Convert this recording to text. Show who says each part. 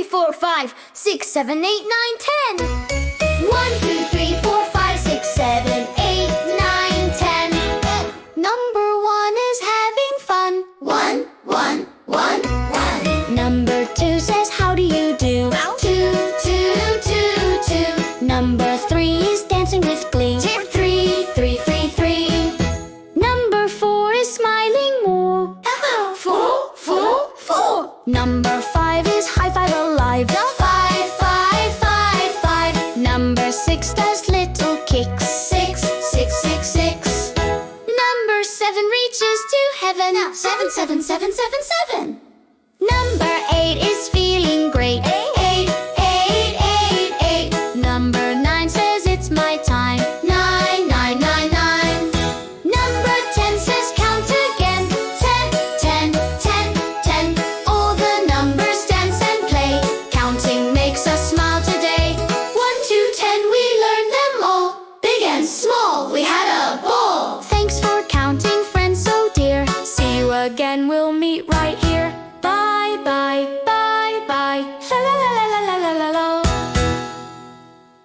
Speaker 1: 4, 5, 6, 7, 8, 9, 10.
Speaker 2: 1, 2, 3, 4, 5, 6, 7, 8, 9, 10.
Speaker 1: Number 1 is having fun.
Speaker 2: 1, 1, 1, 1.
Speaker 1: Number 2 says, how do you do?
Speaker 2: 2, 2, 2, 2.
Speaker 1: Number 3 is dancing with glee.
Speaker 2: 3, 3, 3, 3.
Speaker 1: Number 4 is smiling more.
Speaker 2: 4, 4, 4.
Speaker 1: Number 5 is high five alive.
Speaker 2: 5, 5, 5, 5.
Speaker 1: Number 6 does little kicks.
Speaker 2: 6, 6, 6, 6.
Speaker 1: Number 7 reaches to heaven.
Speaker 2: 7, 7, 7, 7, 7.
Speaker 1: Number 8 is